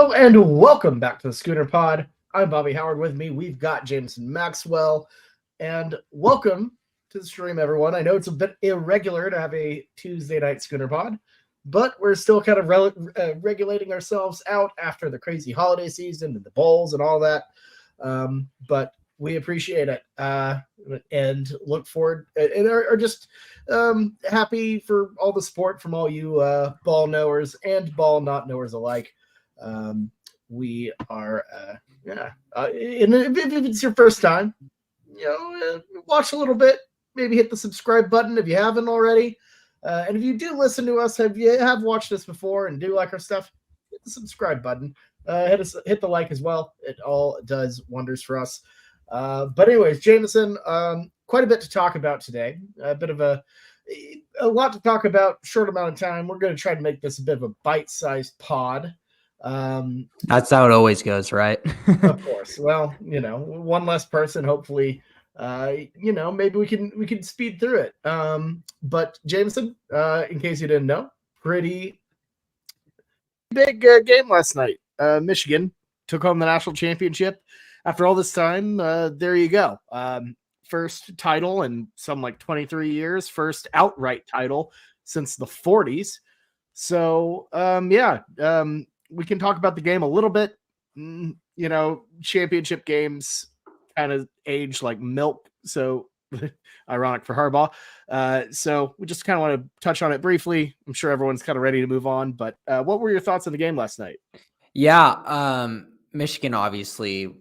Hello and welcome back to the Schooner Pod. I'm Bobby Howard. With me, we've got Jameson Maxwell. And welcome to the stream, everyone. I know it's a bit irregular to have a Tuesday night Schooner Pod, but we're still kind of regulating ourselves out after the crazy holiday season and the bowls and all that. But we appreciate it and look forward and are just happy for all the support from all you ball knowers and ball not knowers alike. We are, and if it's your first time, watch a little bit, maybe hit the subscribe button if you haven't already. And if you do listen to us, have watched us before and do like our stuff, hit the subscribe button. Hit the like as well. It all does wonders for us. But anyways, Jameson, quite a bit to talk about today. A bit of a lot to talk about, short amount of time. We're going to try to make this a bit of a bite-sized pod. That's how it always goes, right? Of course. Well, one less person, hopefully, maybe we can speed through it. But Jameson, in case you didn't know, pretty big game last night. Michigan took home the national championship. After all this time, there you go. First title in some 23 years, first outright title since the 40s. So, we can talk about the game a little bit. Championship games kind of age like milk. So ironic for Harbaugh. So we just kind of want to touch on it briefly. I'm sure everyone's kind of ready to move on. But what were your thoughts on the game last night? Yeah. Michigan obviously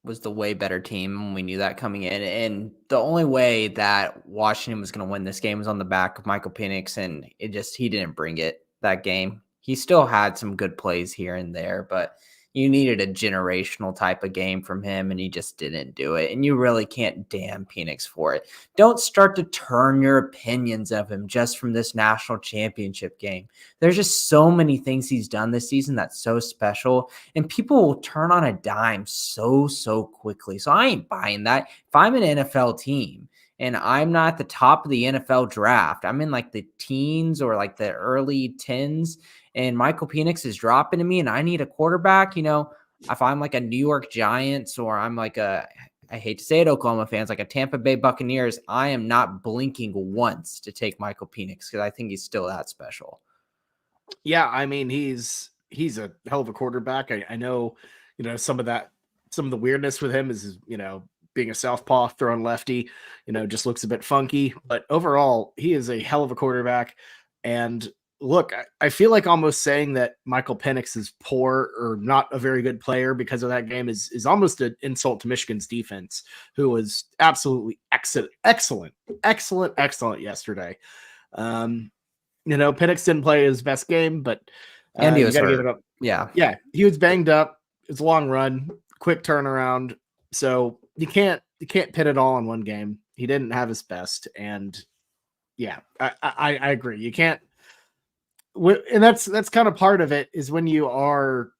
was the way better team. We knew that coming in. And the only way that Washington was going to win this game was on the back of Michael Penix. And he didn't bring it that game. He still had some good plays here and there, but you needed a generational type of game from him, and he just didn't do it. And you really can't damn Penix for it. Don't start to turn your opinions of him just from this national championship game. There's just so many things he's done this season that's so special, and people will turn on a dime so quickly. So I ain't buying that. If I'm an NFL team, and I'm not at the top of the NFL draft, I'm in the teens or the early 10s, and Michael Penix is dropping to me and I need a quarterback, if I'm a New York Giants or I'm I hate to say it, Oklahoma fans, a Tampa Bay Buccaneers, I am not blinking once to take Michael Penix because I think he's still that special. Yeah, I mean, he's a hell of a quarterback. I know, some of the weirdness with him is, being a southpaw throwing lefty, just looks a bit funky. But overall, he is a hell of a quarterback. And look, I feel like almost saying that Michael Penix is poor or not a very good player because of that game is almost an insult to Michigan's defense, who was absolutely excellent yesterday. Penix didn't play his best game, but and he was hurt. Give it up. Yeah, he was banged up. It's a long run, quick turnaround. So you can't pin it all on one game. He didn't have his best, and yeah, I agree. You can't, and that's kind of part of it is when you are,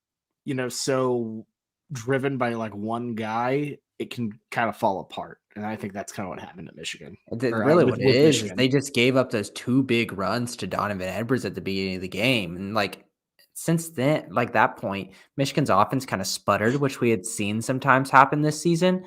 so driven by one guy, it can kind of fall apart. And I think that's kind of what happened at Michigan. Really, what it is they just gave up those two big runs to Donovan Edwards at the beginning of the game, and since then, that point, Michigan's offense kind of sputtered, which we had seen sometimes happen this season.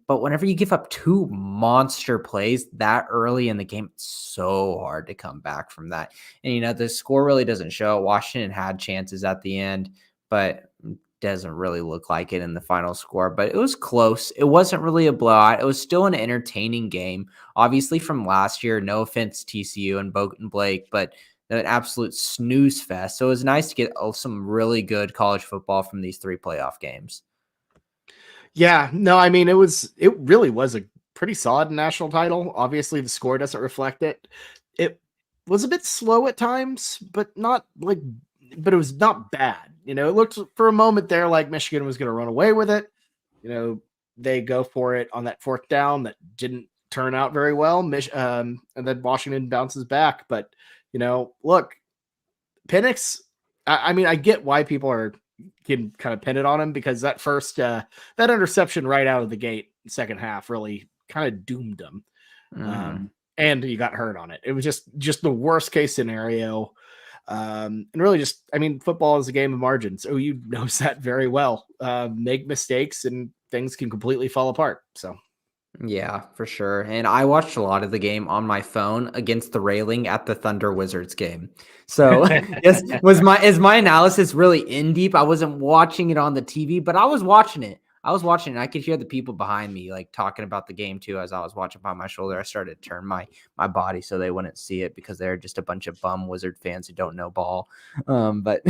But whenever you give up two monster plays that early in the game, it's so hard to come back from that. And, the score really doesn't show. Washington had chances at the end, but doesn't really look like it in the final score. But it was close. It wasn't really a blowout. It was still an entertaining game. Obviously from last year, no offense TCU and Bogan Blake, but an absolute snooze fest. So it was nice to get some really good college football from these three playoff games. Yeah, no, I mean, it really was a pretty solid national title. Obviously the score doesn't reflect it. It was a bit slow at times, but it was not bad. It looked for a moment there like Michigan was going to run away with it. They go for it on that fourth down that didn't turn out very well. And then Washington bounces back, but look, Penix, I get why people can kind of pin it on him because that first, that interception right out of the gate, second half, really kind of doomed him. And he got hurt on it. It was just the worst case scenario. And really just, I mean, football is a game of margins. OU knows that very well. Make mistakes and things can completely fall apart. So Yeah, for sure. And I watched a lot of the game on my phone against the railing at the Thunder Wizards game. So yes, is my analysis really in deep? I wasn't watching it on the TV, but I was watching it. And I could hear the people behind me like talking about the game too as I was watching by my shoulder. I started to turn my body so they wouldn't see it because they're just a bunch of bum Wizard fans who don't know ball. But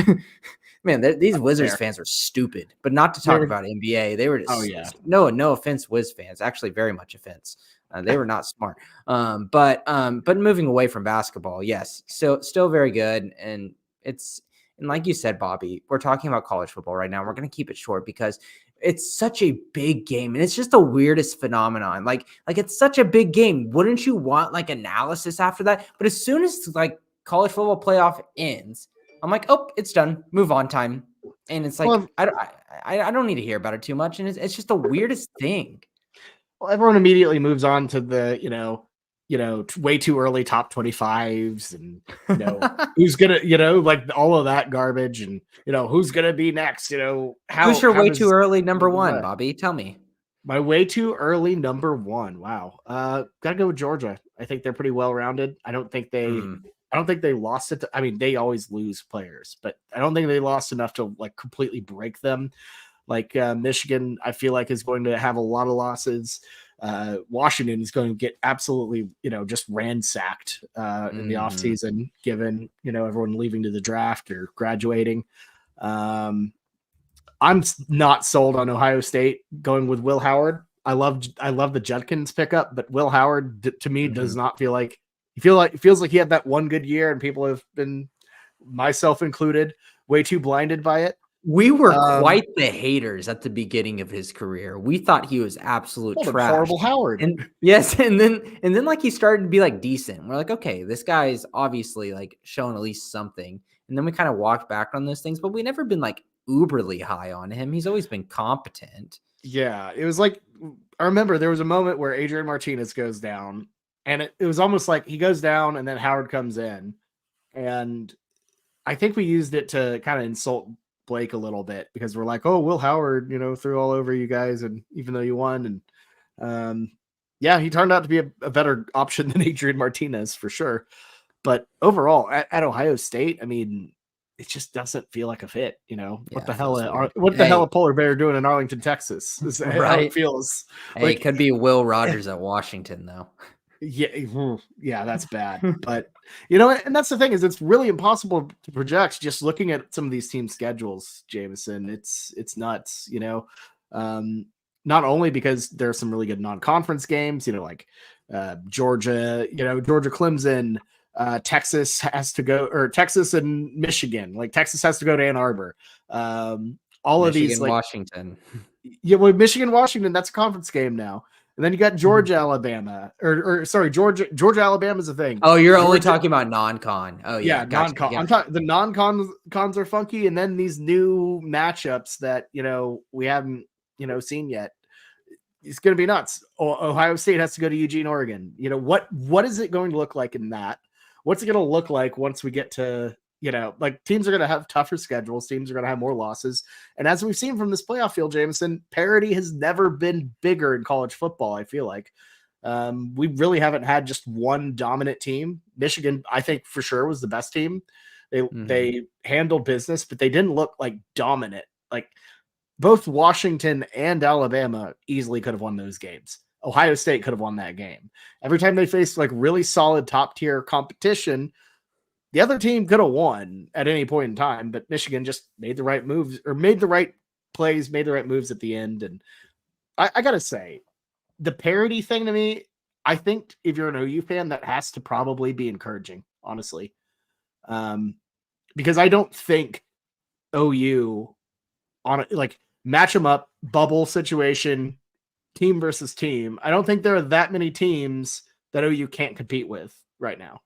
man, these Wizards fans are stupid. But not to talk about NBA, they were just no offense, Wiz fans. Actually, very much offense. They were not smart. But moving away from basketball, yes, still very good. And like you said, Bobby, we're talking about college football right now. We're going to keep it short because it's such a big game and it's just the weirdest phenomenon. Like it's such a big game. Wouldn't you want like analysis after that? But as soon as like college football playoff ends, I'm like, oh, it's done. Move on time. And it's like, well, I don't need to hear about it too much. And it's just the weirdest thing. Well, everyone immediately moves on to the, way too early top 25s and, who's going to, like all of that garbage and, who's going to be next, who's your way too early number one, Bobby? Tell me. My way too early number one. Wow. Gotta go with Georgia. I think they're pretty well-rounded. I don't think they lost it. I mean, they always lose players, but I don't think they lost enough to like completely break them. Like Michigan, I feel like is going to have a lot of losses. Washington is going to get absolutely, just ransacked in the offseason, given, everyone leaving to the draft or graduating. I'm not sold on Ohio State going with Will Howard. I love the Judkins pickup, but Will Howard to me does not feel like it feels like he had that one good year and people have been, myself included, way too blinded by it. We were quite the haters at the beginning of his career. We thought he was absolute trash. Horrible Howard. And yes, and then like he started to be like decent. We're like, okay, this guy's obviously like showing at least something. And then we kind of walked back on those things, but we never been like uberly high on him. He's always been competent. Yeah, it was like, I remember there was a moment where Adrian Martinez goes down and it was almost like he goes down and then Howard comes in. And I think we used it to kind of insult Blake a little bit because we're like, oh, Will Howard, threw all over you guys. And even though you won and he turned out to be a better option than Adrian Martinez for sure. But overall at Ohio State, I mean, it just doesn't feel like a fit, what the hell a polar bear doing in Arlington, Texas is right. How it feels. Hey, like, it could be Will Rogers at Washington though. Yeah, that's bad. But and that's the thing is it's really impossible to project just looking at some of these team schedules, Jameson. It's nuts, not only because there's some really good non-conference games, like Georgia, Georgia Clemson, Texas has to go, or Texas and Michigan, like Texas has to go to Ann Arbor. All Michigan, of these, like Washington. Yeah, well, Michigan, Washington, that's a conference game now. And then you got Georgia, Alabama, or sorry, Georgia, Alabama is a thing. Oh, you're only talking about non-con. Oh, yeah, gotcha. Non-con. Yeah. I'm talking the non-cons are funky, and then these new matchups that we haven't seen yet. It's going to be nuts. Ohio State has to go to Eugene, Oregon. What is it going to look like in that? What's it going to look like once we get to like teams are going to have tougher schedules. Teams are going to have more losses. And as we've seen from this playoff field, Jameson, parity has never been bigger in college football. I feel like we really haven't had just one dominant team. Michigan, I think for sure was the best team. They handled business, but they didn't look like dominant. Like both Washington and Alabama easily could have won those games. Ohio State could have won that game. Every time they faced like really solid top tier competition, the other team could have won at any point in time, but Michigan just made the right moves or made the right plays, made the right moves at the end. And I got to say, the parity thing to me, I think if you're an OU fan, that has to probably be encouraging, honestly. Because I don't think OU on like match them up, bubble situation, team versus team. I don't think there are that many teams that OU can't compete with right now.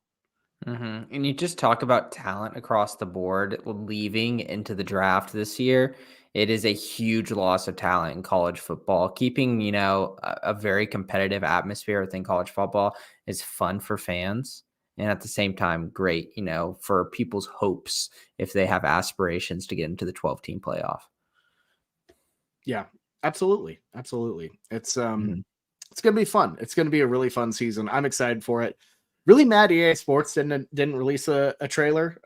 And you just talk about talent across the board leaving into the draft this year. It is a huge loss of talent in college football. Keeping, a very competitive atmosphere within college football is fun for fans. And at the same time, great, for people's hopes if they have aspirations to get into the 12-team playoff. Yeah, absolutely. Absolutely. It's Mhm. it's gonna be fun. It's gonna be a really fun season. I'm excited for it. Really mad EA Sports didn't release a trailer,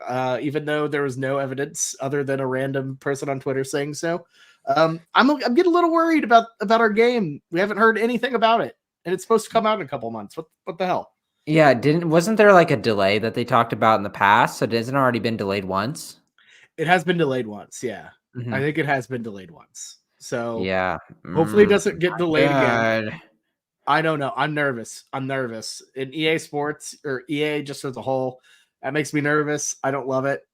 even though there was no evidence other than a random person on Twitter saying so. I'm getting a little worried about our game. We haven't heard anything about it, and it's supposed to come out in a couple months. What the hell? Yeah, wasn't there like a delay that they talked about in the past? So it hasn't already been delayed once? It has been delayed once. Yeah, I Mhm. think it has been delayed once. So Yeah. hopefully it doesn't get Not delayed again. good. I don't know. I'm nervous. In EA Sports or EA just as a whole. That makes me nervous. I don't love it.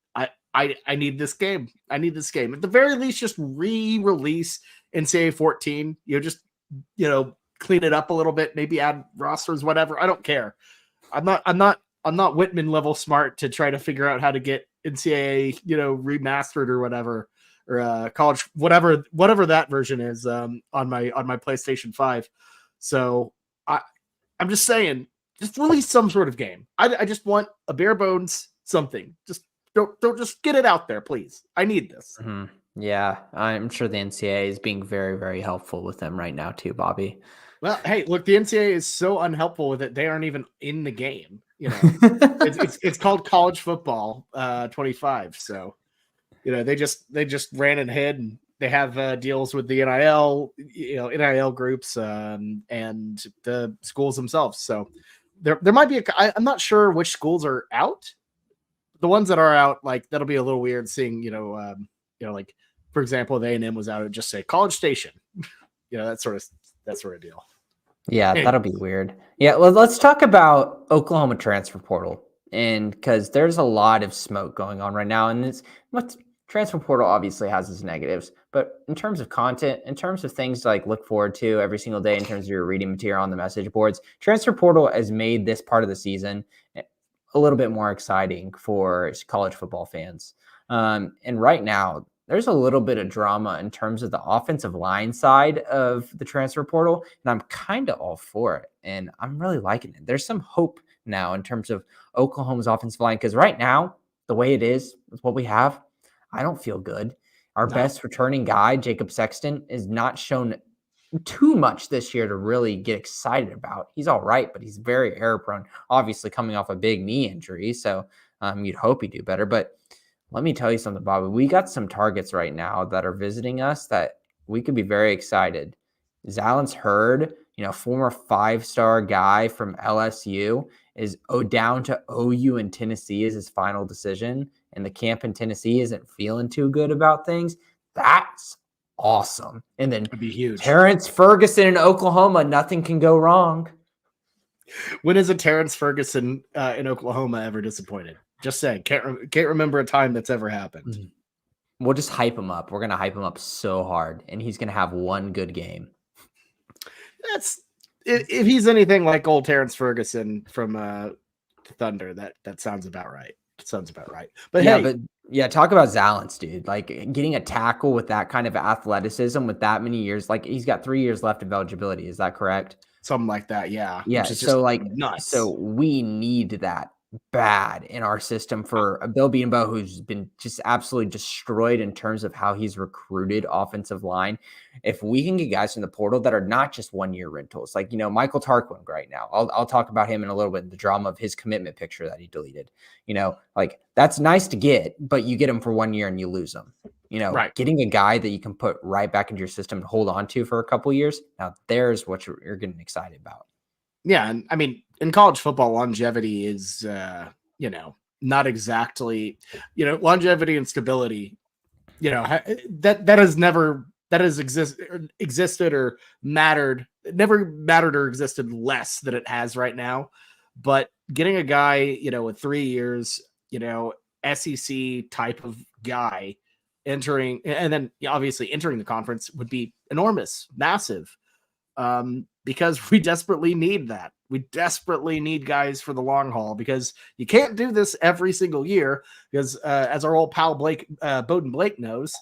I need this game. I need this game. At the very least, just re-release NCAA 14. Just clean it up a little bit. Maybe add rosters, whatever. I don't care. I'm not Whitman level smart to try to figure out how to get NCAA remastered or whatever, or college whatever that version is on my PlayStation 5. So I'm just saying, just release some sort of game. I just want a bare bones something. Just don't just get it out there, please. I need this. Mhm. Yeah, I'm sure the NCAA is being very, very helpful with them right now too, Bobby. Well, hey, look, the NCAA is so unhelpful with it; they aren't even in the game. It's called college football 25. So they just ran and hid, and they have deals with the NIL groups and the schools themselves. So there might be I'm not sure which schools are out. The ones that are out, like that'll be a little weird seeing like for example, if A&M was out, it would just say College Station, that sort of deal. Yeah, that'll be Anyways, weird. Yeah, let's talk about Oklahoma transfer portal, and because there's a lot of smoke going on right now, and transfer portal obviously has its negatives, but in terms of content, in terms of things to like look forward to every single day, in terms of your reading material on the message boards, transfer portal has made this part of the season a little bit more exciting for college football fans. And right now, there's a little bit of drama in terms of the offensive line side of the transfer portal, and I'm kind of all for it. And I'm really liking it. There's some hope now in terms of Oklahoma's offensive line, because right now, the way it is with what we have, I don't feel good. Our no. best returning guy, Jacob Sexton, is not shown too much this year to really get excited about. He's all right, but he's very error prone, obviously coming off a big knee injury. So you'd hope he'd do better. But let me tell you something, Bobby. We got some targets right now that are visiting us that we could be very excited. Zalance Hurd, former 5-star guy from LSU, is down to OU in Tennessee as his final decision, and the camp in Tennessee isn't feeling too good about things. That's awesome. And then It'd be huge. Terrence Ferguson in Oklahoma, nothing can go wrong. When is a Terrence Ferguson in Oklahoma ever disappointed? Just saying, can't remember a time that's ever happened. We'll just hype him up. We're gonna hype him up so hard, and he's gonna have one good game. That's if he's anything like old Terrence Ferguson from Thunder, that sounds about right. But talk about Zalance, dude. Like getting a tackle with that kind of athleticism with that many years, like he's got 3 years left of eligibility. Is that correct? Something like that, yeah. Yeah. Which is So just nuts. so we need that bad in our system for Bill Beanbo, who's been just absolutely destroyed in terms of how he's recruited offensive line. If we can get guys from the portal that are not just 1-year rentals, like, Michael Tarquin right now, I'll talk about him in a little bit, the drama of his commitment picture that he deleted, like that's nice to get, but you get him for 1 year and you lose him. Right. Getting a guy that you can put right back into your system to hold on to for a couple years. Now there's what you're getting excited about. Yeah, and I mean, in college football, longevity is, not exactly, longevity and stability. That has existed or mattered. It never mattered or existed less than it has right now. But getting a guy, with 3 years, SEC type of guy entering, and then obviously entering the conference would be enormous, massive. Because we desperately need that. We desperately need guys for the long haul because you can't do this every single year because as our old pal Bowden Blake knows,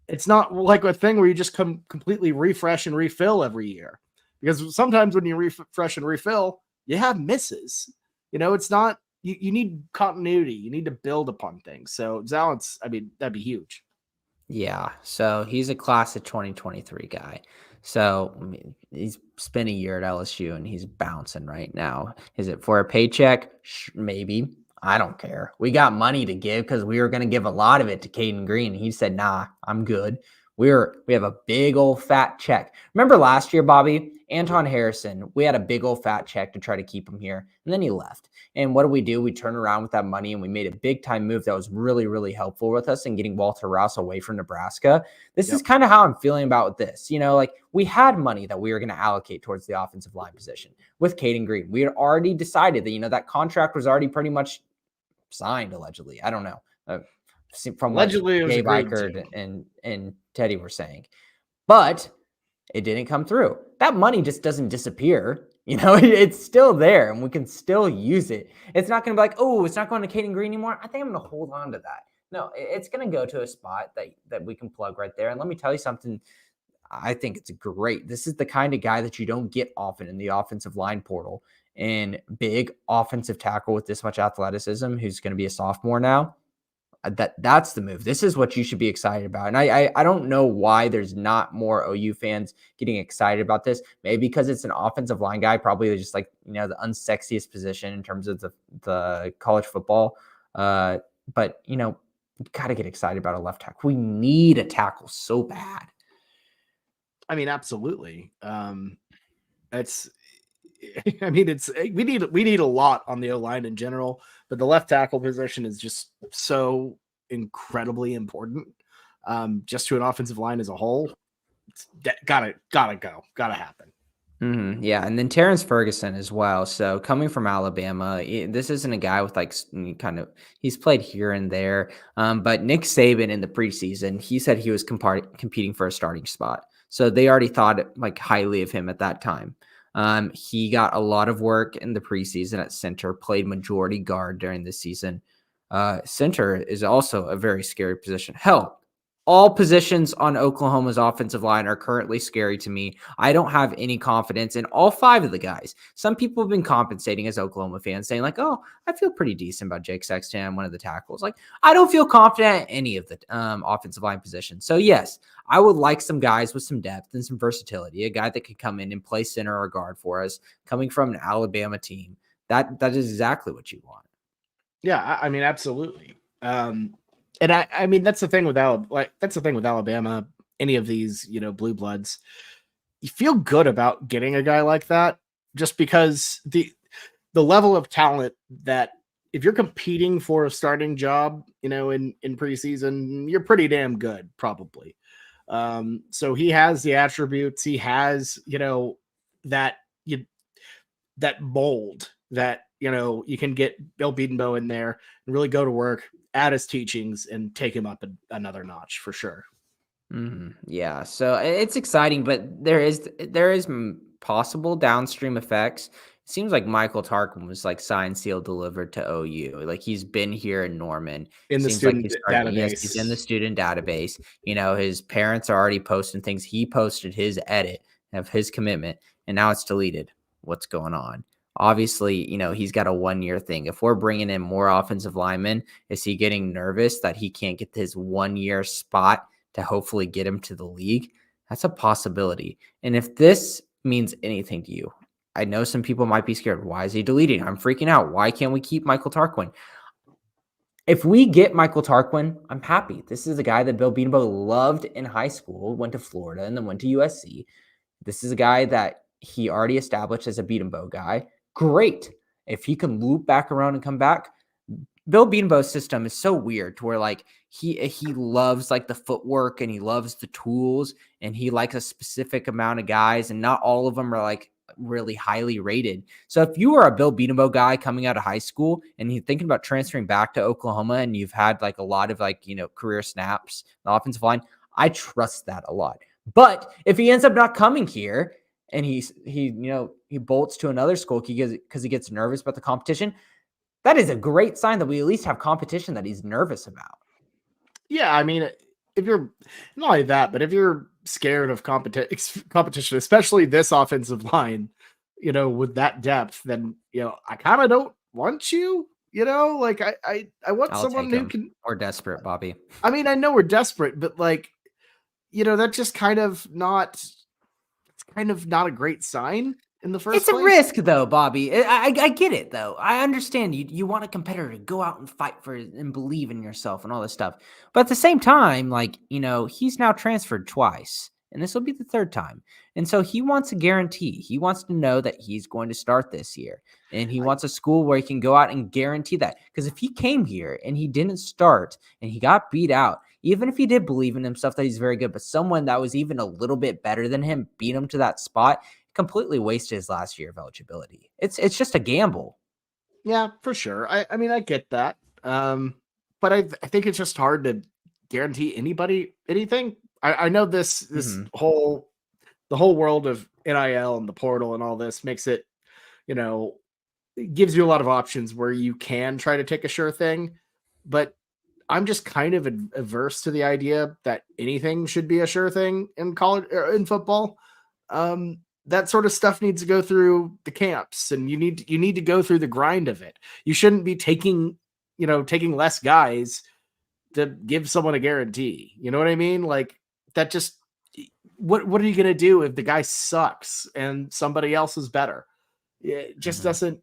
it's not like a thing where you just completely refresh and refill every year because sometimes when you refresh and refill, you have misses. It's not you need continuity. You need to build upon things. So Zalance, I mean, that'd be huge. Yeah, so he's a class of 2023 guy. So I mean, he's spent a year at LSU and he's bouncing right now. Is it for a paycheck? Maybe. I don't care. We got money to give because we were going to give a lot of it to Caden Green. He said, "Nah, I'm good." We have a big old fat check. Remember last year, Bobby? Anton Harrison, we had a big old fat check to try to keep him here, and then he left. And what do? We turned around with that money and we made a big time move that was really, really helpful with us in getting Walter Rouse away from Nebraska. This is kind of how I'm feeling about this. Like we had money that we were going to allocate towards the offensive line position with Caden Green. We had already decided that, that contract was already pretty much signed, allegedly. I don't know. From Allegedly, what Dave Eichert and Teddy were saying. But it didn't come through. That money just doesn't disappear. It's still there and we can still use it. It's not going to be like, oh, it's not going to Caden Green anymore. I think I'm going to hold on to that. No, it's going to go to a spot that we can plug right there. And let me tell you something. I think it's great. This is the kind of guy that you don't get often in the offensive line portal, and big offensive tackle with this much athleticism who's going to be a sophomore now. That's the move. This is what you should be excited about. And I don't know why there's not more OU fans getting excited about this. Maybe because it's an offensive line guy, probably just like, the unsexiest position in terms of the college football. But you got to get excited about a left tackle. We need a tackle so bad. I mean, absolutely. We need a lot on the O-line in general, but the left tackle position is just so incredibly important. Just to an offensive line as a whole, it's gotta happen. Mm-hmm. Yeah, and then Terrence Ferguson as well. So coming from Alabama, this isn't a guy with he's played here and there. But Nick Saban in the preseason, he said he was competing for a starting spot. So they already thought highly of him at that time. He got a lot of work in the preseason at center, played majority guard during the season. Center is also a very scary position. Hell, all positions on Oklahoma's offensive line are currently scary to me. I don't have any confidence in all five of the guys. Some people have been compensating as Oklahoma fans, saying oh, I feel pretty decent about Jake Sexton, one of the tackles. I don't feel confident in any of the offensive line positions. So yes, I would like some guys with some depth and some versatility, a guy that could come in and play center or guard for us, coming from an Alabama team. That is exactly what you want. Yeah, I mean, absolutely. And I mean, that's the thing with Alabama, any of these, blue bloods, you feel good about getting a guy like that just because the level of talent that if you're competing for a starting job, in preseason, you're pretty damn good, probably. So he has the attributes, he has, that mold that, you can get Bill Bedenbaugh in there and really go to work, add his teachings, and take him up another notch for sure. Mm-hmm. Yeah, so it's exciting, but there is possible downstream effects. It seems like Michael Tarquin was signed, sealed, delivered to OU. He's been here in Norman. In the Seems student database. Yes, he's in the student database. His parents are already posting things. He posted his edit of his commitment, and now it's deleted. What's going on? Obviously, he's got a 1-year thing. If we're bringing in more offensive linemen, is he getting nervous that he can't get his 1-year spot to hopefully get him to the league? That's a possibility. And if this means anything to you, I know some people might be scared. Why is he deleting? I'm freaking out. Why can't we keep Michael Tarquin? If we get Michael Tarquin, I'm happy. This is a guy that Bill Bedenbaugh loved in high school, went to Florida, and then went to USC. This is a guy that he already established as a Bedenbaugh guy. Great. If he can loop back around and come back, Bill Bedenbaugh's system is so weird to where he loves the footwork and he loves the tools and he likes a specific amount of guys and not all of them are really highly rated. So if you are a Bill Bedenbaugh guy coming out of high school and you're thinking about transferring back to Oklahoma and you've had a lot of career snaps, the offensive line, I trust that a lot. But if he ends up not coming here and he bolts to another school because he gets nervous about the competition, that is a great sign that we at least have competition that he's nervous about. Yeah, I mean, if you're not only that, but if you're scared of competition, especially this offensive line, with that depth, then I kind of don't want you. Like I want I'll someone take who him. can. We're desperate, Bobby. I mean, I know we're desperate, but like, that's just kind of not. It's kind of not a great sign in the It's first a place. risk, though, Bobby. I get it, though. I understand you want a competitor to go out and fight for it and believe in yourself and all this stuff. But at the same time, like, he's now transferred twice, and this will be the third time. And so he wants a guarantee. He wants to know that he's going to start this year. And he wants a school where he can go out and guarantee that. Because if he came here and he didn't start and he got beat out, even if he did believe in himself that he's very good, but someone that was even a little bit better than him beat him to that spot, completely wasted his last year of eligibility. It's just a gamble. Yeah, for sure. I mean, I get that. But I think it's just hard to guarantee anybody anything. I know this Mm-hmm. the whole world of NIL and the portal and all this makes it, it gives you a lot of options where you can try to take a sure thing, but I'm just kind of averse to the idea that anything should be a sure thing in college or in football. That sort of stuff needs to go through the camps, and you need to go through the grind of it. You shouldn't be taking less guys to give someone a guarantee. You know what I mean? Like that just what are you going to do if the guy sucks and somebody else is better? It just Mm-hmm. doesn't,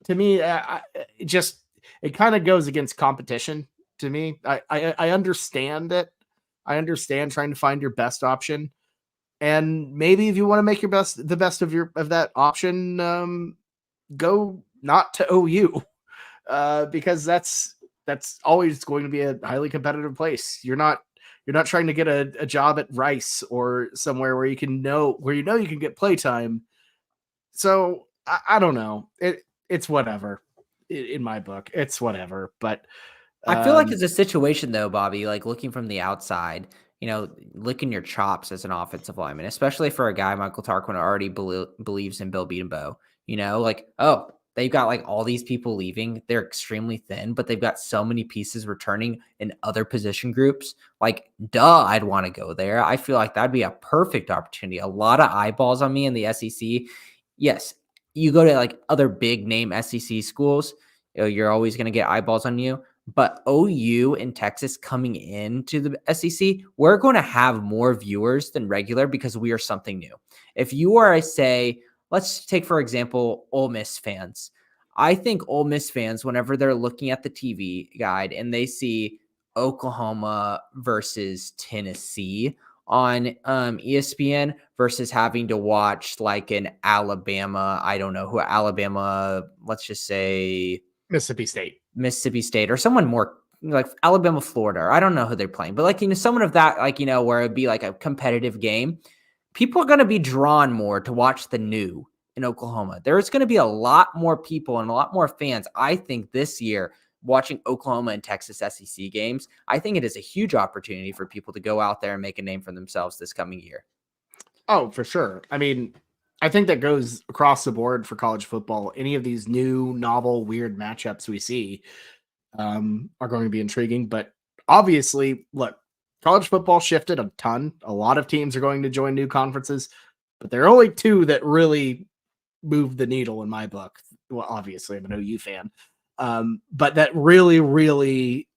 to me. It kind of goes against competition to me. I understand it. I understand trying to find your best option, and maybe if you want to make the best of that option, go not to OU, because that's always going to be a highly competitive place. You're not trying to get a job at Rice or somewhere where you you can get playtime. So I don't know. It's whatever. In my book, it's whatever. But I feel like um, it's a situation, though, Bobby, like looking from the outside, licking your chops as an offensive lineman, especially for a guy, Michael Tarquin, already believes in Bill Beatonbow. Like, oh, they've got like all these people leaving. They're extremely thin, but they've got so many pieces returning in other position groups. Like, duh, I'd want to go there. I feel like that'd be a perfect opportunity. A lot of eyeballs on me in the SEC. Yes, you go to like other big name SEC schools, you're always going to get eyeballs on you. But OU and Texas coming into the SEC, we're going to have more viewers than regular because we are something new. If you are, let's take, for example, Ole Miss fans. I think Ole Miss fans, whenever they're looking at the TV guide and they see Oklahoma versus Tennessee on ESPN versus having to watch like an Alabama, I don't know who Alabama, let's just say Mississippi State. Mississippi State or someone more like Alabama, Florida, or I don't know who they're playing, but like, someone of that, like, where it'd be like a competitive game, people are going to be drawn more to watch the new in Oklahoma. There's going to be a lot more people and a lot more fans, I think, this year watching Oklahoma and Texas SEC games. I think it is a huge opportunity for people to go out there and make a name for themselves this coming year. Oh, for sure. I mean, I think that goes across the board for college football. Any of these new, novel, weird matchups we see are going to be intriguing. But obviously, look, college football shifted a ton. A lot of teams are going to join new conferences, but there are only two that really moved the needle in my book. Well, obviously, I'm an OU fan, but that really, really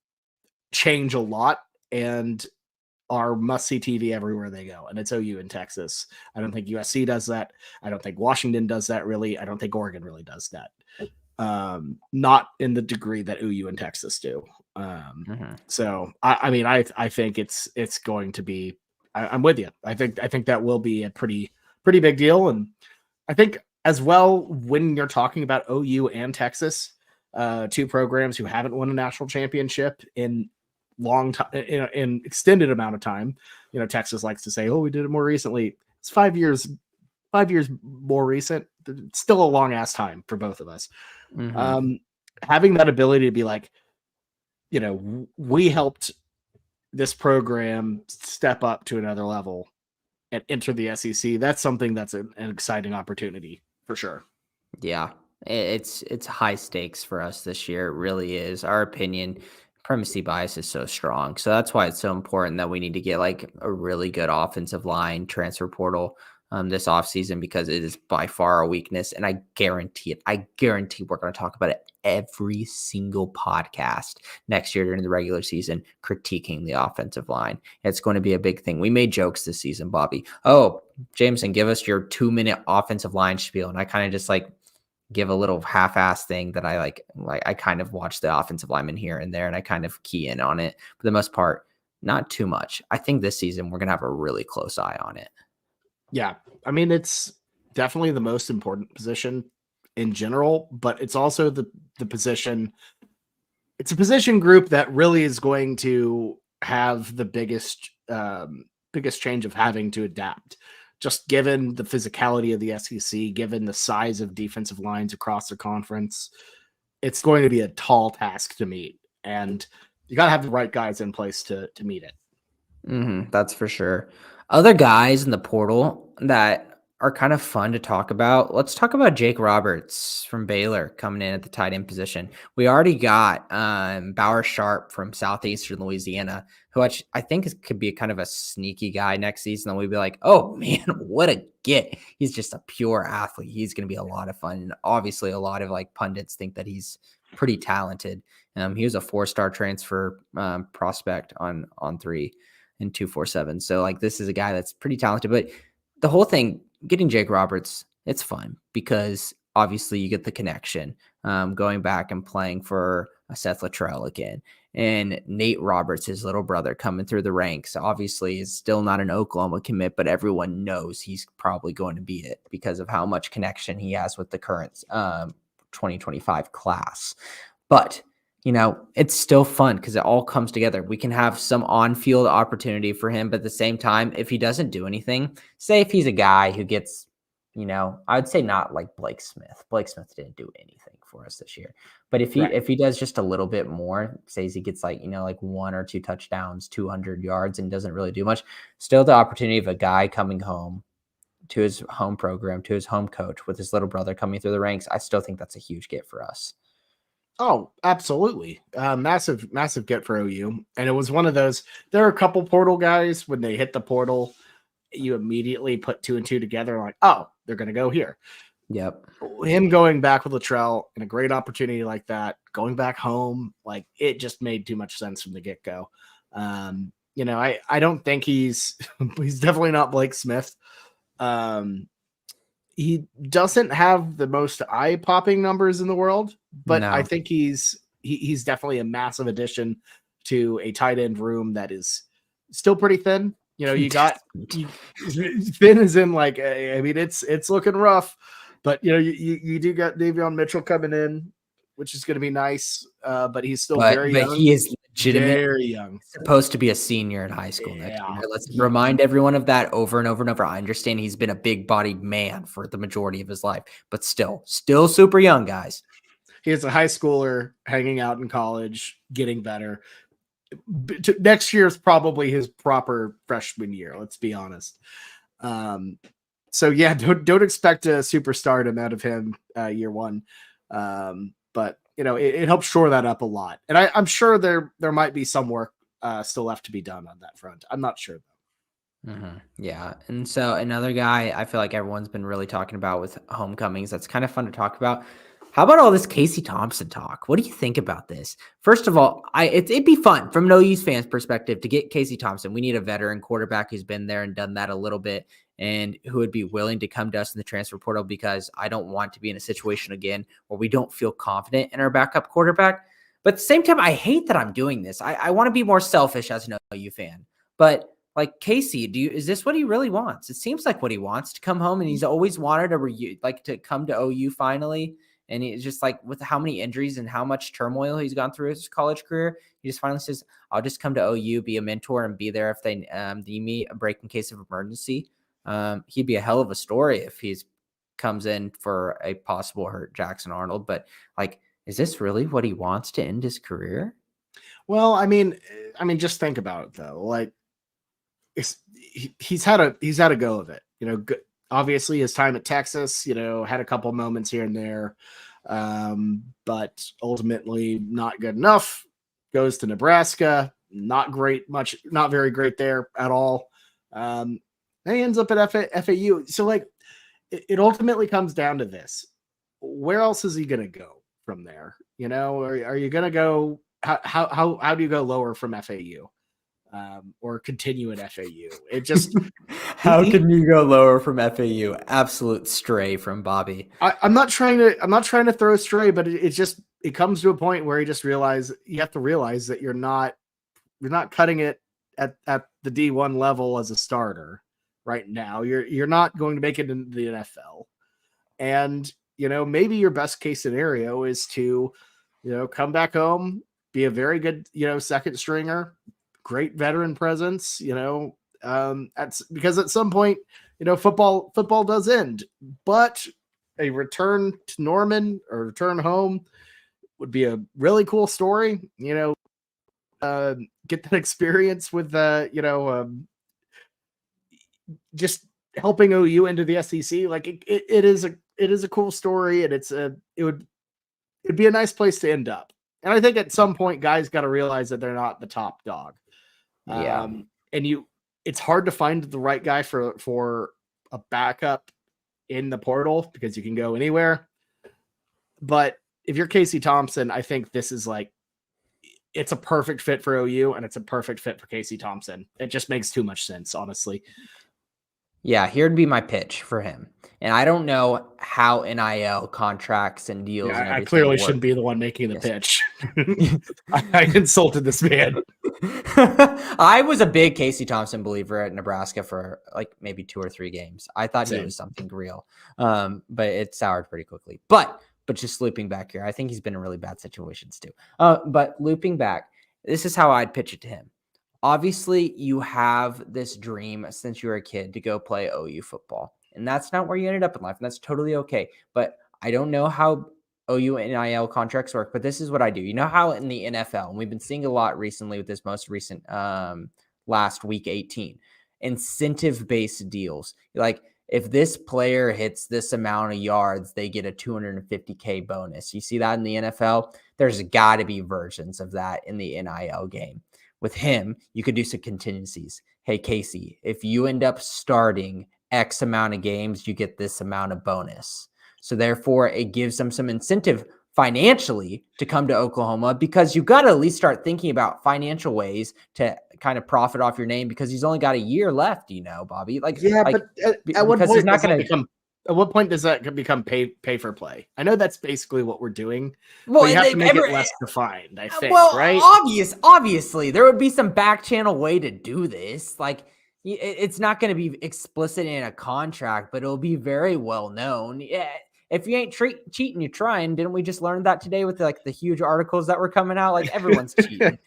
change a lot and are must-see TV everywhere they go, and it's OU in Texas. I don't think USC does that. I don't think Washington does that really. I don't think Oregon really does that. Not in the degree that OU and Texas do. So I mean, I think it's going to be. I'm with you. I think that will be a pretty big deal, and I think as well when you're talking about OU and Texas, two programs who haven't won a national championship in long time, in extended amount of time. Texas likes to say, "Oh, we did it more recently." It's 5 years, 5 years more recent. It's still a long ass time for both of us. Having that ability to be like, we helped this program step up to another level and enter the SEC. That's something that's an exciting opportunity for sure. Yeah, it's high stakes for us this year. It really is. Our opinion, primacy bias is so strong. So that's why it's so important that we need to get like a really good offensive line, transfer portal. this offseason because it is by far a weakness. And I guarantee it. I guarantee we're going to talk about it every single podcast next year during the regular season, critiquing the offensive line. It's going to be a big thing. We made jokes this season, Bobby. Oh, Jameson, give us your 2-minute offensive line spiel. And I kind of just like give a little half-ass thing that I like I kind of watch the offensive lineman here and there, and I kind of key in on it. For the most part, not too much. I think this season we're going to have a really close eye on it. Yeah. I mean, it's definitely the most important position in general, but it's also the position. It's a position group that really is going to have the biggest change of having to adapt. Just given the physicality of the SEC, given the size of defensive lines across the conference, it's going to be a tall task to meet, and you got to have the right guys in place to meet it. That's for sure. Other guys in the portal that are kind of fun to talk about. Let's talk about Jake Roberts from Baylor coming in at the tight end position. We already got Bauer Sharp from Southeastern Louisiana, who I think could be kind of a sneaky guy next season. And we'd be like, oh man, what a get. He's just a pure athlete. He's going to be a lot of fun. And obviously a lot of like pundits think that he's pretty talented. He was a 4-star transfer prospect on 3 and 247. So like this is a guy that's pretty talented, but the whole thing, getting Jake Roberts, it's fun because obviously you get the connection going back and playing for Seth Luttrell again. And Nate Roberts, his little brother, coming through the ranks, obviously is still not an Oklahoma commit, but everyone knows he's probably going to be it because of how much connection he has with the current 2025 class. But it's still fun because it all comes together. We can have some on-field opportunity for him, but at the same time, if he doesn't do anything, say if he's a guy who gets, I would say not like Blake Smith. Blake Smith didn't do anything for us this year. But if he does just a little bit more, say he gets like 1 or 2 touchdowns, 200 yards, and doesn't really do much, still the opportunity of a guy coming home to his home program, to his home coach with his little brother coming through the ranks, I still think that's a huge get for us. Oh, absolutely. Massive get for OU. And it was one of those, there are a couple portal guys, when they hit the portal, you immediately put 2 and 2 together, like, oh, they're going to go here. Yep. Him going back with Luttrell and a great opportunity like that, going back home, like it just made too much sense from the get-go. I don't think he's definitely not Blake Smith. He doesn't have the most eye-popping numbers in the world, but no. I think he's definitely a massive addition to a tight end room that is still pretty thin. You got thin as in like, I mean, it's looking rough, but you do got Davion Mitchell coming in, which is going to be nice. But he's still very young. He is legitimate. Very young. Supposed to be a senior in high school next year. Let's remind everyone of that over and over and over. I understand he's been a big-bodied man for the majority of his life, but still super young, guys. He is a high schooler hanging out in college, getting better. Next year is probably his proper freshman year. Let's be honest. So yeah, don't expect a superstardom out of him year one. But it helps shore that up a lot. And I'm sure there might be some work still left to be done on that front. I'm not sure though. Yeah. And so another guy I feel like everyone's been really talking about with homecomings, that's kind of fun to talk about. How about all this Casey Thompson talk? What do you think about this? First of all, it'd be fun from an OU's fans perspective to get Casey Thompson. We need a veteran quarterback who's been there and done that a little bit and who would be willing to come to us in the transfer portal, because I don't want to be in a situation again where we don't feel confident in our backup quarterback. But at the same time, I hate that I'm doing this. I want to be more selfish as an OU fan. But like Casey, is this what he really wants? It seems like what he wants, to come home, and he's always wanted to come to OU finally. And it's just like with how many injuries and how much turmoil he's gone through his college career, he just finally says, I'll just come to OU, be a mentor, and be there if they need me, a break in case of emergency. He'd be a hell of a story if he's comes in for a possible hurt Jackson Arnold. But like, is this really what he wants to end his career? Well, I mean, just think about it though. Like, he's had a go of it. Obviously his time at Texas, had a couple moments here and there, but ultimately not good enough. Goes to Nebraska, not very great there at all. And he ends up at FAU. So like, it ultimately comes down to this: where else is he going to go from there? You know, are you going to go? How do you go lower from FAU? Or continue at FAU? It just how can you go lower from FAU? Absolute stray from Bobby. I'm not trying to throw a stray, but it comes to a point where you have to realize that you're not cutting it at the D1 level as a starter right now. You're not going to make it into the NFL. And maybe your best case scenario is to come back home, be a very good second stringer, great veteran presence, because at some point, football does end, but a return to Norman or return home would be a really cool story. Get that experience with just helping OU into the SEC. Like it is a cool story, and it'd be a nice place to end up. And I think at some point, guys got to realize that they're not the top dog. Yeah. And it's hard to find the right guy for a backup in the portal because you can go anywhere. But if you're Casey Thompson, I think this is it's a perfect fit for OU, and it's a perfect fit for Casey Thompson. It just makes too much sense, honestly. Yeah, here'd be my pitch for him. And I don't know how NIL contracts and deals and everything I clearly work. shouldn't be the one making the pitch. I insulted this man. I was a big Casey Thompson believer at Nebraska for maybe 2 or 3 games. I thought he was something real. But it soured pretty quickly. But just looping back here, I think he's been in really bad situations too. But looping back, this is how I'd pitch it to him. Obviously, you have this dream since you were a kid to go play OU football. And that's not where you ended up in life. And that's totally okay. But I don't know how OU NIL contracts work, but this is what I do. You know how in the NFL, and we've been seeing a lot recently with this most recent last week 18, incentive-based deals. Like if this player hits this amount of yards, they get a $250K bonus. You see that in the NFL? There's got to be versions of that in the NIL game. With him, you could do some contingencies. Hey, Casey, if you end up starting X amount of games, you get this amount of bonus. So therefore, it gives them some incentive financially to come to Oklahoma, because you've got to at least start thinking about financial ways to kind of profit off your name, because he's only got a year left, Bobby. But at what point at what point does that become pay for play? I know that's basically what we're doing. Well, you have to make it less defined, I think, right? Obviously, there would be some back channel way to do this. It's not going to be explicit in a contract, but it'll be very well known. Yeah. If you ain't cheating, you're trying. Didn't we just learn that today with the huge articles that were coming out? Everyone's cheating.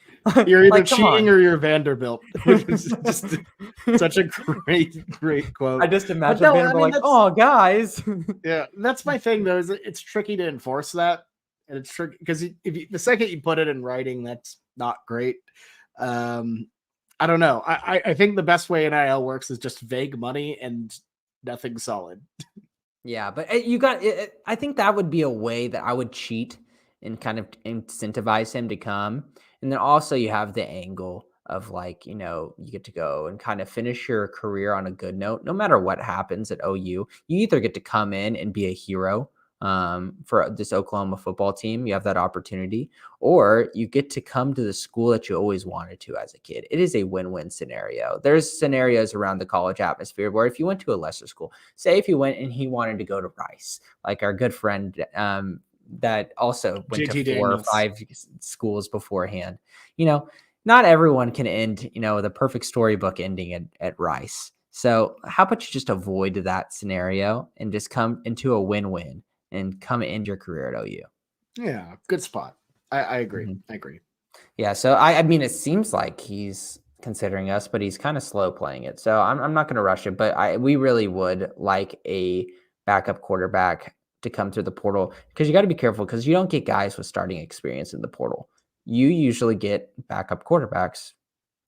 You're either cheating or you're Vanderbilt, which is just such a great quote. I just imagine Vanderbilt oh, guys. Yeah, that's my thing, though, is it's tricky to enforce that. And it's tricky because the second you put it in writing, that's not great. I don't know. I think the best way NIL works is just vague money and nothing solid. Yeah, but I think that would be a way that I would cheat and kind of incentivize him to come. And then also you have the angle of you get to go and kind of finish your career on a good note. No matter what happens at OU, you either get to come in and be a hero for this Oklahoma football team. You have that opportunity, or you get to come to the school that you always wanted to as a kid. It is a win-win scenario. There's scenarios around the college atmosphere where if you went to a lesser school, say if you went and he wanted to go to Rice, like our good friend that also went to 4 or 5 schools beforehand, not everyone can end, the perfect storybook ending at Rice. So how about you just avoid that scenario and just come into a win-win and come end your career at OU. Yeah, good spot. I agree. Mm-hmm. I agree. Yeah, so I mean, it seems like he's considering us, but he's kind of slow playing it. So I'm not going to rush it, but we really would like a backup quarterback to come through the portal, because you got to be careful, because you don't get guys with starting experience in the portal. You usually get backup quarterbacks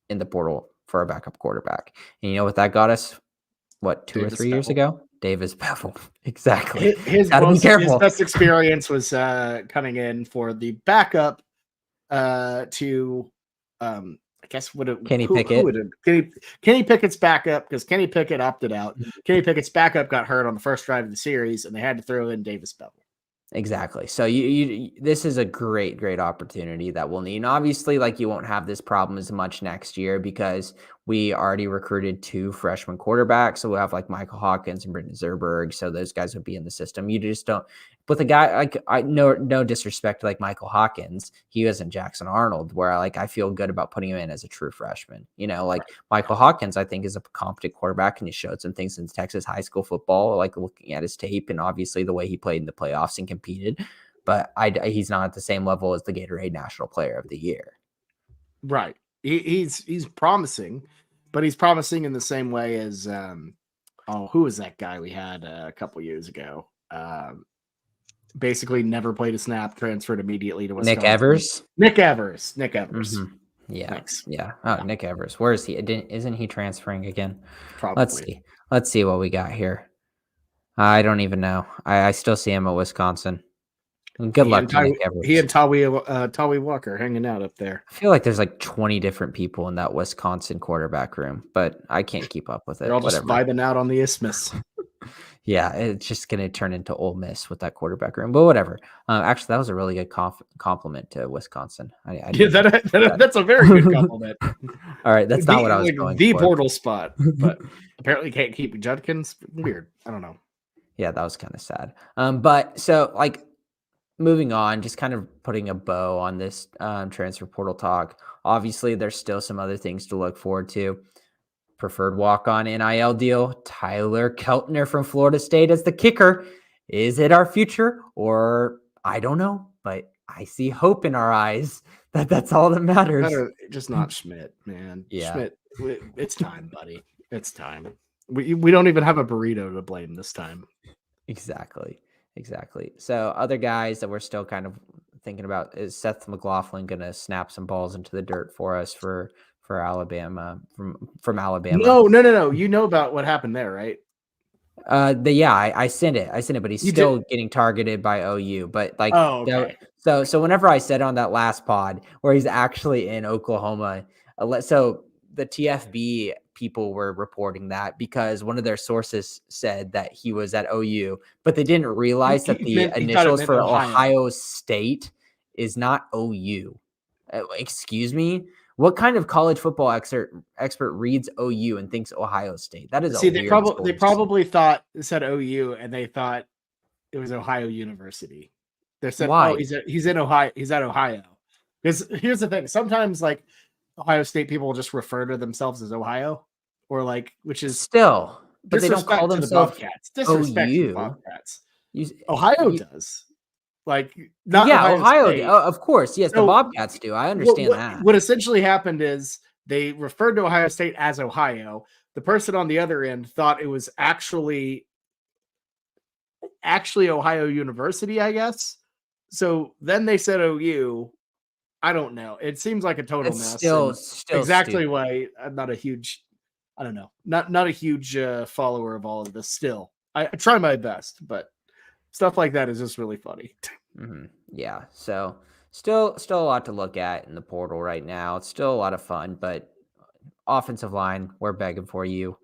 in the portal for a backup quarterback. And you know what that got us? What, 2 or 3 years ago? Davis Bevel. Exactly. His best experience was coming in for the backup to I guess would it Kenny who Pickett. would it Kenny Pickett's backup because Kenny Pickett opted out. Kenny Pickett's backup got hurt on the first drive of the series, and they had to throw in Davis Bevel. Exactly. So you this is a great opportunity that we'll need. And obviously, like, you won't have this problem as much next year because we already recruited 2 freshman quarterbacks. So we'll have like Michael Hawkins and Brendan Zerberg. So those guys would be in the system. You just don't with a guy like no disrespect to like Michael Hawkins. He wasn't Jackson Arnold, where I feel good about putting him in as a true freshman. Like Michael Hawkins, I think, is a competent quarterback, and he showed some things in Texas high school football, like looking at his tape and obviously the way he played in the playoffs and competed. But he's not at the same level as the Gatorade National Player of the Year. Right. He's promising, but he's promising in the same way as who was that guy we had a couple years ago? Basically never played a snap, transferred immediately to Wisconsin. Nick Evers. Mm-hmm. Yeah. Thanks. Yeah. Oh, Nick Evers. Where is he? Isn't he transferring again? Probably. Let's see what we got here. I don't even know. I still see him at Wisconsin. Good luck to Nick Evers. He and Tawi Walker hanging out up there. I feel like there's like 20 different people in that Wisconsin quarterback room, but I can't keep up with it. They're all just vibing out on the isthmus. Yeah, it's just going to turn into Ole Miss with that quarterback room, but whatever. Actually, that was a really good compliment to Wisconsin. That's a very good compliment. All right, that's not what I was going the for. portal spot, but apparently can't keep Judkins. Weird. I don't know. Yeah, that was kind of sad. But so like moving on, just kind of putting a bow on this transfer portal talk. Obviously, there's still some other things to look forward to. Preferred walk-on NIL deal, Tyler Keltner from Florida State as the kicker. Is it our future? Or I don't know, but I see hope in our eyes that's all that matters. Just not Schmidt, man. Yeah. Schmidt, it's time, buddy. It's time. We don't even have a burrito to blame this time. Exactly. So other guys that we're still kind of thinking about, is Seth McLaughlin going to snap some balls into the dirt for us for Alabama from Alabama? No. You know about what happened there, right? I sent it, but he's still getting targeted by OU. But like, okay. So whenever I said on that last pod where he's actually in Oklahoma, so the TFB people were reporting that because one of their sources said that he was at OU, but they didn't realize that the initials for Ohio State is not OU. Excuse me. What kind of college football expert reads OU and thinks Ohio State? That is they probably thought it said OU and they thought it was Ohio University. They said, why? Oh, he's in Ohio. He's at Ohio. Because here's the thing: sometimes like Ohio State people will just refer to themselves as Ohio, or like which is still, but they don't call themselves the Bobcats. Disrespect to the Bobcats. Ohio does. Like, not Ohio. Of course, yes, so, the Bobcats do. I understand that. What essentially happened is they referred to Ohio State as Ohio. The person on the other end thought it was actually Ohio University, I guess. So then they said OU. I don't know. It seems like a total mess. Still exactly stupid. Why I'm not a huge. I don't know. Not a huge follower of all of this. Still, I try my best, but. Stuff like that is just really funny. Mm-hmm. Yeah. So still a lot to look at in the portal right now. It's still a lot of fun, but offensive line, we're begging for you.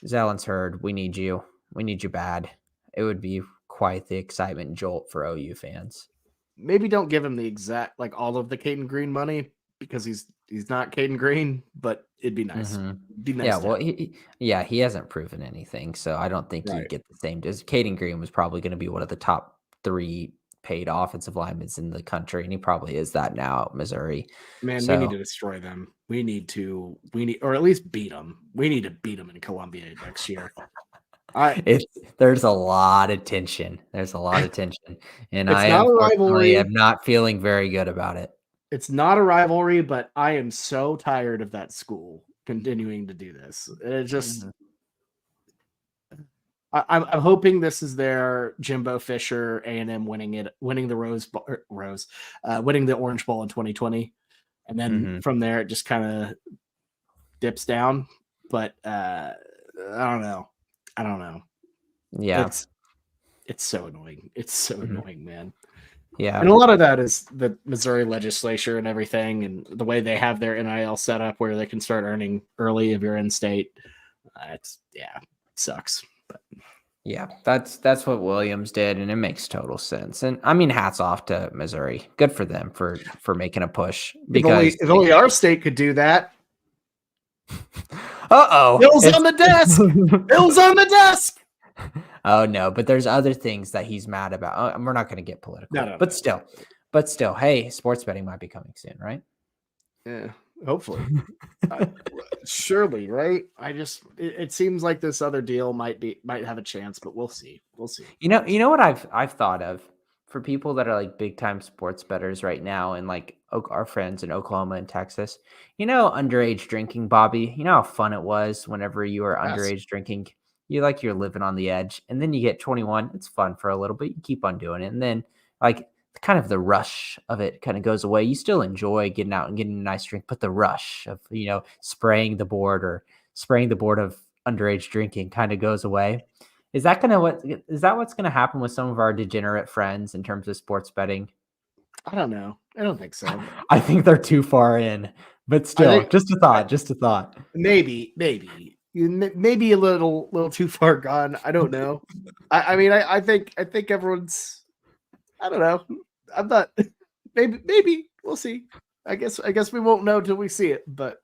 Zellen's Hurd, we need you. We need you bad. It would be quite the excitement jolt for OU fans. Maybe don't give him the exact, like all of the Caden Green money because he's not Caden Green, but it'd be nice. Mm-hmm. It'd be nice. Yeah, well, he hasn't proven anything, so I don't think he'd get the same. Caden Green was probably going to be one of the top 3 paid offensive linemen in the country, and he probably is that now at Missouri. Man, we need to destroy them. We need, or at least beat them. We need to beat them in Columbia next year. There's a lot of tension. And I am not feeling very good about it. It's not a rivalry, but I am so tired of that school continuing to do this. It just, I'm hoping this is their Jimbo Fisher A&M winning the winning the Orange Bowl in 2020, and then from there it just kind of dips down. But I don't know. Yeah, it's so annoying. It's so annoying, man. Yeah. And a lot of that is the Missouri legislature and everything, and the way they have their NIL set up where they can start earning early if you're in state. It sucks. But Yeah, that's what Williams did, and it makes total sense. And I mean, hats off to Missouri. Good for them for making a push. Because if only our state could do that. Bill's on the desk. Bill's on the desk. Oh no, but there's other things that he's mad about. We're not going to get political, but still, hey, sports betting might be coming soon, right? Yeah, hopefully. Surely, right? It seems like this other deal might have a chance, but we'll see. You know what I've thought of for people that are like big time sports bettors right now, and like our friends in Oklahoma and Texas. Underage drinking, Bobby. You know how fun it was whenever you were underage drinking. You're living on the edge, and then you get 21. It's fun for a little bit. You keep on doing it, and then like kind of the rush of it kind of goes away. You still enjoy getting out and getting a nice drink, but the rush of spraying the board of underage drinking kind of goes away. Is that what's going to happen with some of our degenerate friends in terms of sports betting? I don't know. I don't think so. I think they're too far in, but still, just a thought. Maybe a little too far gone. I don't know. I think everyone's. I don't know. I'm not. Maybe we'll see. I guess we won't know till we see it. But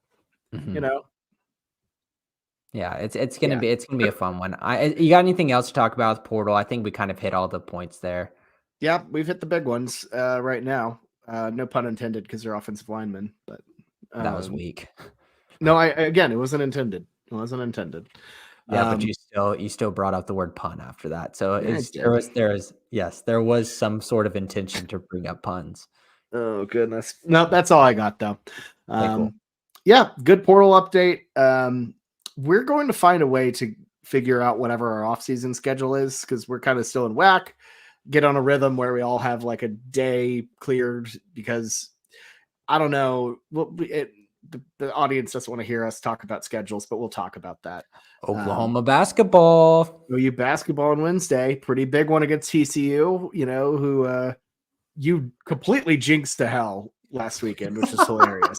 Yeah, it's gonna be a fun one. You got anything else to talk about with Portal? I think we kind of hit all the points there. Yeah, we've hit the big ones right now. No pun intended, because they're offensive linemen. But that was weak. No, it wasn't intended. It wasn't intended. Yeah, but you still brought up the word pun after that. So there was some sort of intention to bring up puns. Oh goodness. No, that's all I got though. Cool. Yeah, good Portal update. We're going to find a way to figure out whatever our off-season schedule is, because we're kind of still in whack. Get on a rhythm where we all have like a day cleared, because I don't know. The audience doesn't want to hear us talk about schedules, but we'll talk about that. Oklahoma basketball. OU basketball on Wednesday. Pretty big one against TCU, who you completely jinxed to hell last weekend, which is hilarious.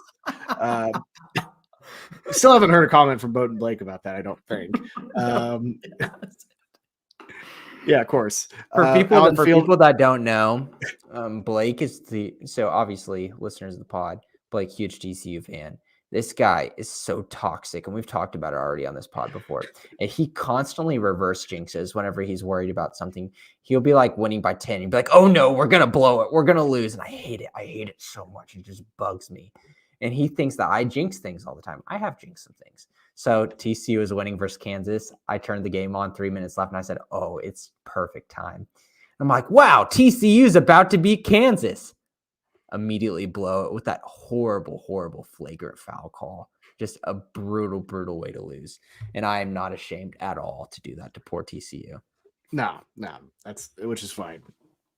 Still haven't heard a comment from Bowden Blake about that, I don't think. Yeah, of course. For people that don't know, Blake is so obviously listeners of the pod, Blake, huge TCU fan. This guy is so toxic, and we've talked about it already on this pod before. And he constantly reverse jinxes whenever he's worried about something. He'll be like winning by 10. He'll be like, oh no, we're gonna blow it. We're gonna lose. And I hate it. I hate it so much. It just bugs me. And he thinks that I jinx things all the time. I have jinxed some things. So TCU is winning versus Kansas. I turned the game on, 3 minutes left, and I said, oh, it's perfect time. I'm like, wow, TCU is about to beat Kansas. Immediately blow it with that horrible, horrible flagrant foul call. Just a brutal, brutal way to lose. And I am not ashamed at all to do that to poor TCU. No, which is fine.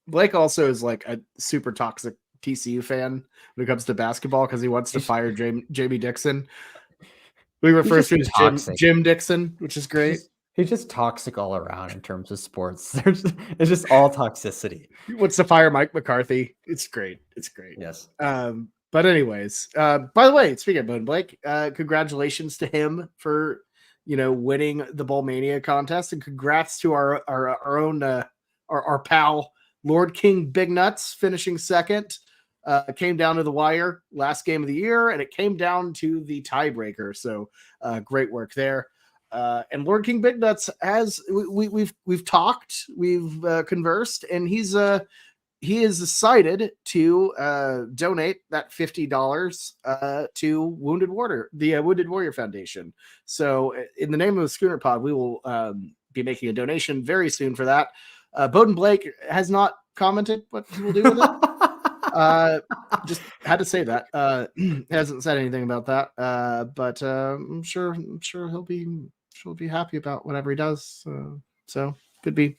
Blake also is like a super toxic TCU fan when it comes to basketball, because he wants to fire Jamie Dixon. We refer to him as Jim Dixon, which is great. He's just toxic all around in terms of sports. It's just all toxicity. He wants to fire Mike McCarthy. It's great. Yes. But anyways, by the way, speaking of Bowden Blake, congratulations to him for winning the Bowl Mania contest, and congrats to our own our pal Lord King Big Nuts finishing second. Came down to the wire last game of the year, and it came down to the tiebreaker. So great work there. And Lord King Big Nuts we've talked, we've conversed, and he is decided to donate that $50 to Wounded Warrior, the Wounded Warrior Foundation. So in the name of the Schooner Pod, we will be making a donation very soon for that. Bowden Blake has not commented what he will do with it. Just had to say that. Hasn't said anything about that. But I'm sure he'll be happy about whatever he does. So could be.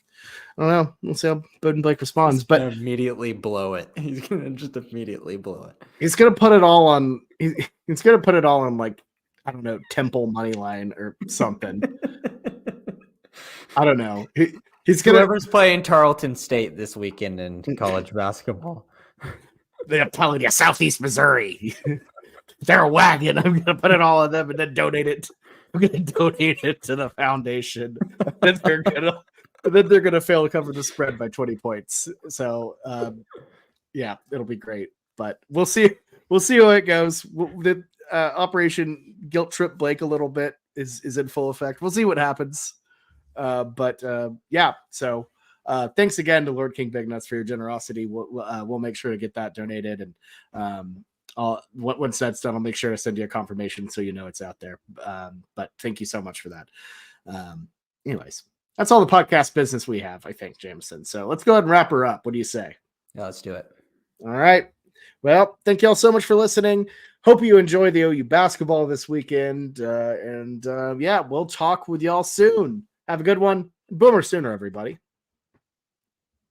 I don't know. We'll see how Bowden Blake responds. But immediately blow it. He's gonna just immediately blow it. He's gonna put it all on. He's gonna put it all on, like, I don't know, Temple money line or something. I don't know. Whoever's playing Tarleton State this weekend in college basketball. They're probably Southeast Missouri. They're a wagon. I'm gonna put it all on them and then donate it. I'm gonna donate it to the foundation. then they're gonna fail to cover the spread by 20 points. So yeah, it'll be great. But we'll see. We'll see how it goes. The Operation Guilt Trip Blake a little bit is in full effect. We'll see what happens. But yeah. So thanks again to Lord King Big Nuts for your generosity. We'll make sure to get that donated, and once that's done, I'll make sure to send you a confirmation so you know it's out there. But thank you so much for that. Anyways, that's all the podcast business we have, I think, Jameson. So let's go ahead and wrap her up. What do you say? Yeah, let's do it. All right. Well, thank you all so much for listening. Hope you enjoy the OU basketball this weekend. Yeah, we'll talk with y'all soon. Have a good one. Boomer Sooner, everybody.